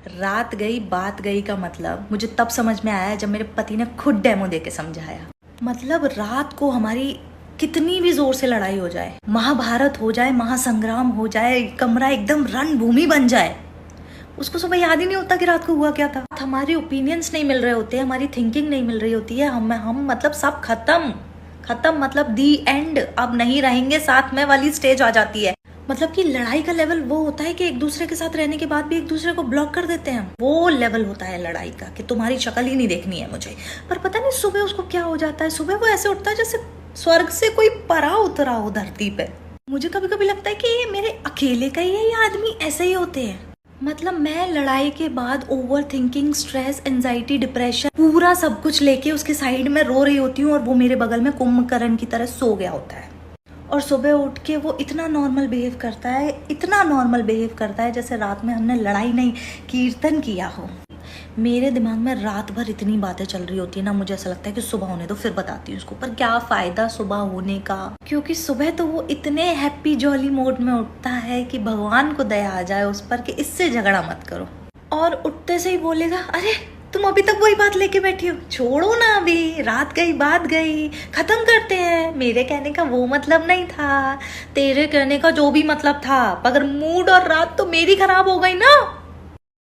रात गई बात गई का मतलब मुझे तब समझ में आया जब मेरे पति ने खुद डेमो देके समझाया। मतलब रात को हमारी कितनी भी जोर से लड़ाई हो जाए, महाभारत हो जाए, महासंग्राम हो जाए, कमरा एकदम रणभूमि बन जाए, उसको सुबह याद ही नहीं होता कि रात को हुआ क्या था। हमारे ओपिनियंस नहीं मिल रहे होते, हमारी थिंकिंग नहीं मिल रही होती है, हम मतलब सब खत्म मतलब दी एंड, अब नहीं रहेंगे साथ में वाली स्टेज आ जाती है। मतलब कि लड़ाई का लेवल वो होता है कि एक दूसरे के साथ रहने के बाद भी एक दूसरे को ब्लॉक कर देते हैं। वो लेवल होता है लड़ाई का कि तुम्हारी शक्ल ही नहीं देखनी है मुझे। पर पता नहीं सुबह उसको क्या हो जाता है, सुबह वो ऐसे उठता है जैसे स्वर्ग से कोई परा उतरा हो धरती पे। मुझे कभी कभी लगता है कि ये मेरे अकेले का ही है, ये आदमी ऐसे ही होते हैं। मतलब मैं लड़ाई के बाद over thinking, stress, anxiety, depression, पूरा सब कुछ लेके उसके साइड में रो रही होती हूँ और वो मेरे बगल में कुंभकर्ण की तरह सो गया होता है। और सुबह उठ के वो इतना नॉर्मल बिहेव करता है, इतना नॉर्मल बिहेव करता है जैसे रात में हमने लड़ाई नहीं कीर्तन किया हो। मेरे दिमाग में रात भर इतनी बातें चल रही होती है ना, मुझे ऐसा लगता है कि सुबह होने दो फिर बताती हूँ उसको। पर क्या फायदा सुबह होने का, क्योंकि सुबह तो वो इतने हैप्पी जॉली मोड में उठता है कि भगवान को दया आ जाए उस पर कि इससे झगड़ा मत करो। और उठते से ही बोलेगा, अरे तुम अभी तक वही बात लेके बैठी हो, छोड़ो ना, अभी रात गई बात गई, खत्म करते हैं। मेरे कहने का वो मतलब नहीं था, तेरे कहने का जो भी मतलब था, मगर मूड और रात तो मेरी खराब हो गई ना।